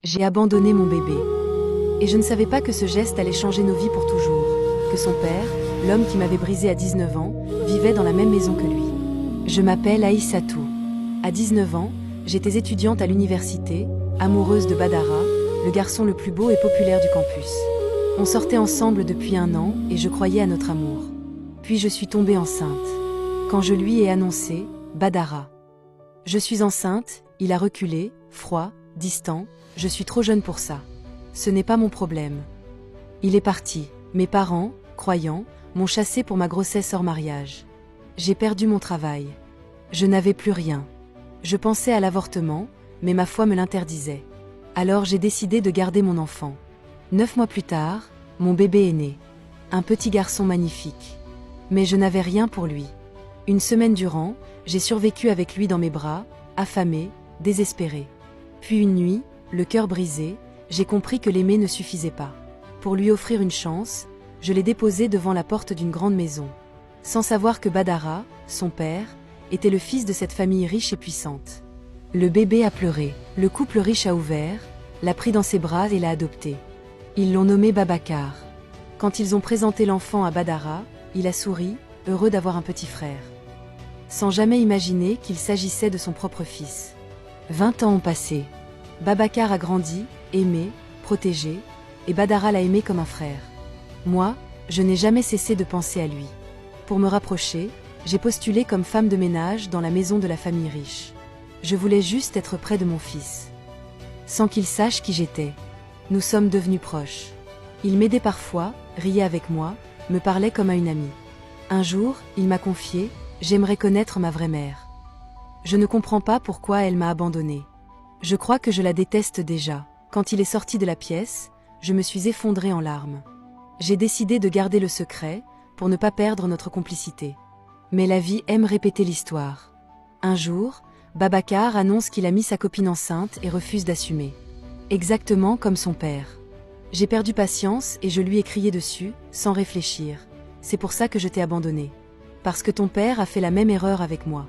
J'ai abandonné mon bébé. Et je ne savais pas que ce geste allait changer nos vies pour toujours, que son père, l'homme qui m'avait brisé à 19 ans, vivait dans la même maison que lui. Je m'appelle Aïssatou. À 19 ans, j'étais étudiante à l'université, amoureuse de Badara, le garçon le plus beau et populaire du campus. On sortait ensemble depuis 1 an et je croyais à notre amour. Puis je suis tombée enceinte. Quand je lui ai annoncé, Badara. Je suis enceinte, il a reculé, froid, distant, je suis trop jeune pour ça. Ce n'est pas mon problème. Il est parti. Mes parents, croyants, m'ont chassée pour ma grossesse hors mariage. J'ai perdu mon travail. Je n'avais plus rien. Je pensais à l'avortement, mais ma foi me l'interdisait. Alors j'ai décidé de garder mon enfant. 9 mois plus tard, mon bébé est né. Un petit garçon magnifique. Mais je n'avais rien pour lui. Une semaine durant, j'ai survécu avec lui dans mes bras, affamée, désespérée. Puis une nuit, le cœur brisé, j'ai compris que l'aimer ne suffisait pas. Pour lui offrir une chance, je l'ai déposé devant la porte d'une grande maison. Sans savoir que Badara, son père, était le fils de cette famille riche et puissante. Le bébé a pleuré. Le couple riche a ouvert, l'a pris dans ses bras et l'a adopté. Ils l'ont nommé Babacar. Quand ils ont présenté l'enfant à Badara, il a souri, heureux d'avoir un petit frère. Sans jamais imaginer qu'il s'agissait de son propre fils. 20 ans ont passé. Babacar a grandi, aimé, protégé, et Badara l'a aimé comme un frère. Moi, je n'ai jamais cessé de penser à lui. Pour me rapprocher, j'ai postulé comme femme de ménage dans la maison de la famille riche. Je voulais juste être près de mon fils. Sans qu'il sache qui j'étais. Nous sommes devenus proches. Il m'aidait parfois, riait avec moi, me parlait comme à une amie. Un jour, il m'a confié « J'aimerais connaître ma vraie mère. Je ne comprends pas pourquoi elle m'a abandonnée. Je crois que je la déteste déjà. » Quand il est sorti de la pièce, je me suis effondrée en larmes. J'ai décidé de garder le secret, pour ne pas perdre notre complicité. Mais la vie aime répéter l'histoire. Un jour, Babacar annonce qu'il a mis sa copine enceinte et refuse d'assumer. Exactement comme son père. J'ai perdu patience et je lui ai crié dessus, sans réfléchir. C'est pour ça que je t'ai abandonné. Parce que ton père a fait la même erreur avec moi.